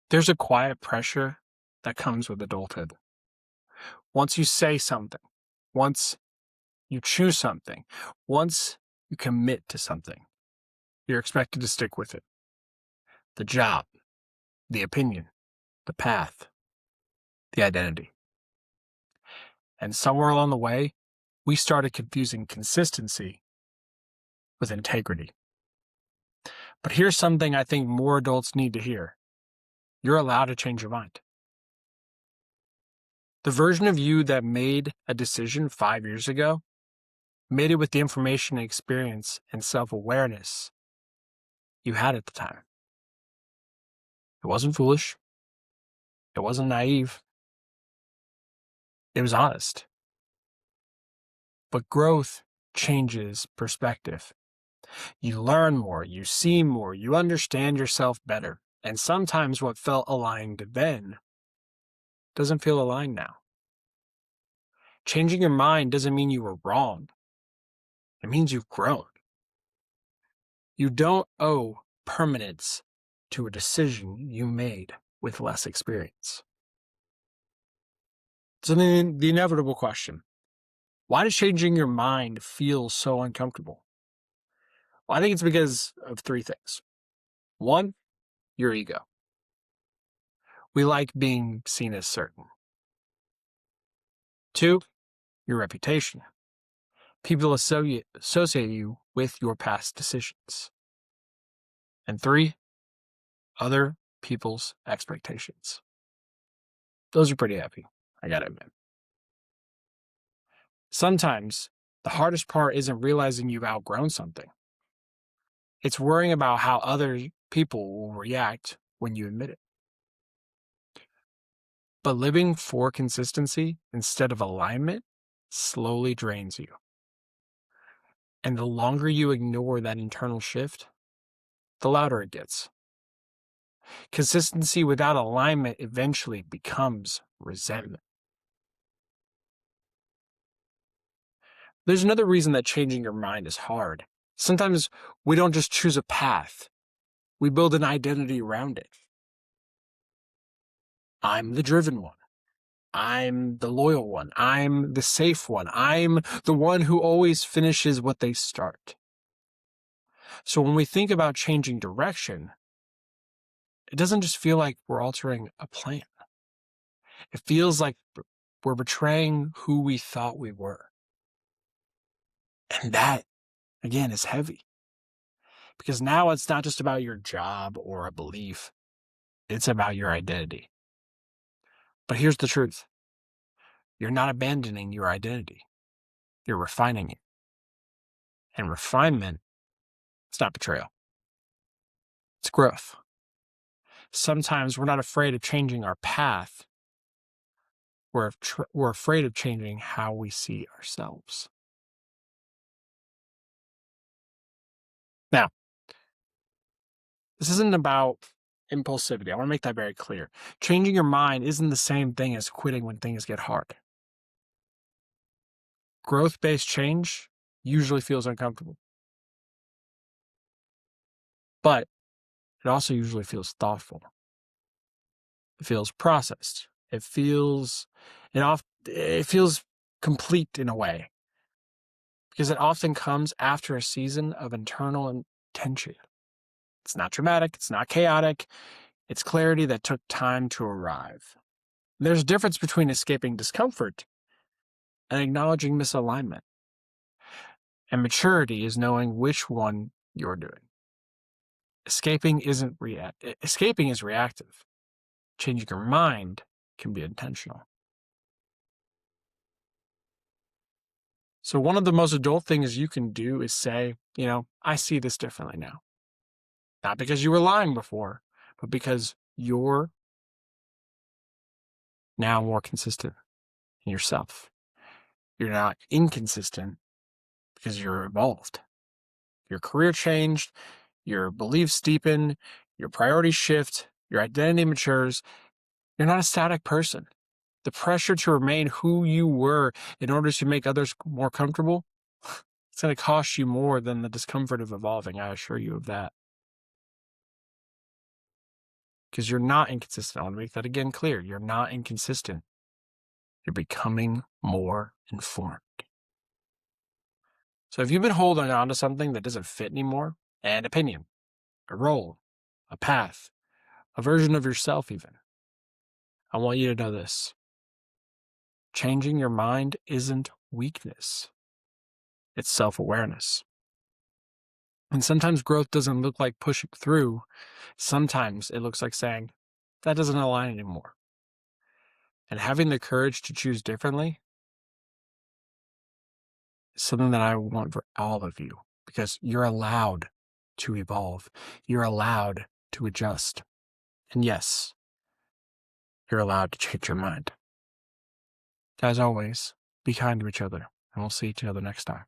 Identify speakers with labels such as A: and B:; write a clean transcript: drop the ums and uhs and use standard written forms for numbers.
A: There's a quiet pressure that comes with adulthood. Once you say something, once you choose something, once you commit to something, you're expected to stick with it. The job, the opinion, the path, the identity. And somewhere along the way, we started confusing consistency with integrity. But here's something I think more adults need to hear. You're allowed to change your mind. The version of you that made a decision 5 years ago made it with the information and experience and self-awareness you had at the time. It wasn't foolish. It wasn't naive. It was honest. But growth changes perspective. You learn more, you see more, you understand yourself better. And sometimes what felt aligned then doesn't feel aligned now. Changing your mind doesn't mean you were wrong. It means you've grown. You don't owe permanence to a decision you made with less experience. So then the inevitable question, why does changing your mind feel so uncomfortable? Well, I think it's because of three things. One, your ego. We like being seen as certain. Two, your reputation. People associate you with your past decisions. And three, other people's expectations. Those are pretty heavy, I gotta admit. Sometimes the hardest part isn't realizing you've outgrown something. It's worrying about how other people will react when you admit it. But living for consistency instead of alignment slowly drains you. And the longer you ignore that internal shift, the louder it gets. Consistency without alignment eventually becomes resentment. There's another reason that changing your mind is hard. Sometimes we don't just choose a path, we build an identity around it. I'm the driven one. I'm the loyal one. I'm the safe one. I'm the one who always finishes what they start. So when we think about changing direction, it doesn't just feel like we're altering a plan. It feels like we're betraying who we thought we were. And that, again, is heavy. Because now it's not just about your job or a belief. It's about your identity. But here's the truth. You're not abandoning your identity. You're refining it. And refinement, it's not betrayal. It's growth. Sometimes we're not afraid of changing our path. We're afraid of changing how we see ourselves. Now, this isn't about impulsivity. I want to make that very clear. Changing your mind isn't the same thing as quitting when things get hard. Growth-based change usually feels uncomfortable. But it also usually feels thoughtful. It feels processed. It feels complete in a way. Because it often comes after a season of internal tension. It's not dramatic, it's not chaotic, it's clarity that took time to arrive. There's a difference between escaping discomfort and acknowledging misalignment. And maturity is knowing which one you're doing. Escaping is reactive. Changing your mind can be intentional. So one of the most adult things you can do is say, I see this differently now. Not because you were lying before, but because you're now more consistent in yourself. You're not inconsistent because you're evolved. Your career changed, your beliefs deepen, your priorities shift, your identity matures. You're not a static person. The pressure to remain who you were in order to make others more comfortable, it's going to cost you more than the discomfort of evolving, I assure you of that. because you're not inconsistent. I want to make that again clear. You're not inconsistent. You're becoming more informed. So if you've been holding on to something that doesn't fit anymore, an opinion, a role, a path, a version of yourself even, I want you to know this. Changing your mind isn't weakness. It's self-awareness. And sometimes growth doesn't look like pushing through. Sometimes it looks like saying, that doesn't align anymore. And having the courage to choose differently is something that I want for all of you, because you're allowed to evolve. You're allowed to adjust. And yes, you're allowed to change your mind. As always, be kind to each other, and we'll see each other next time.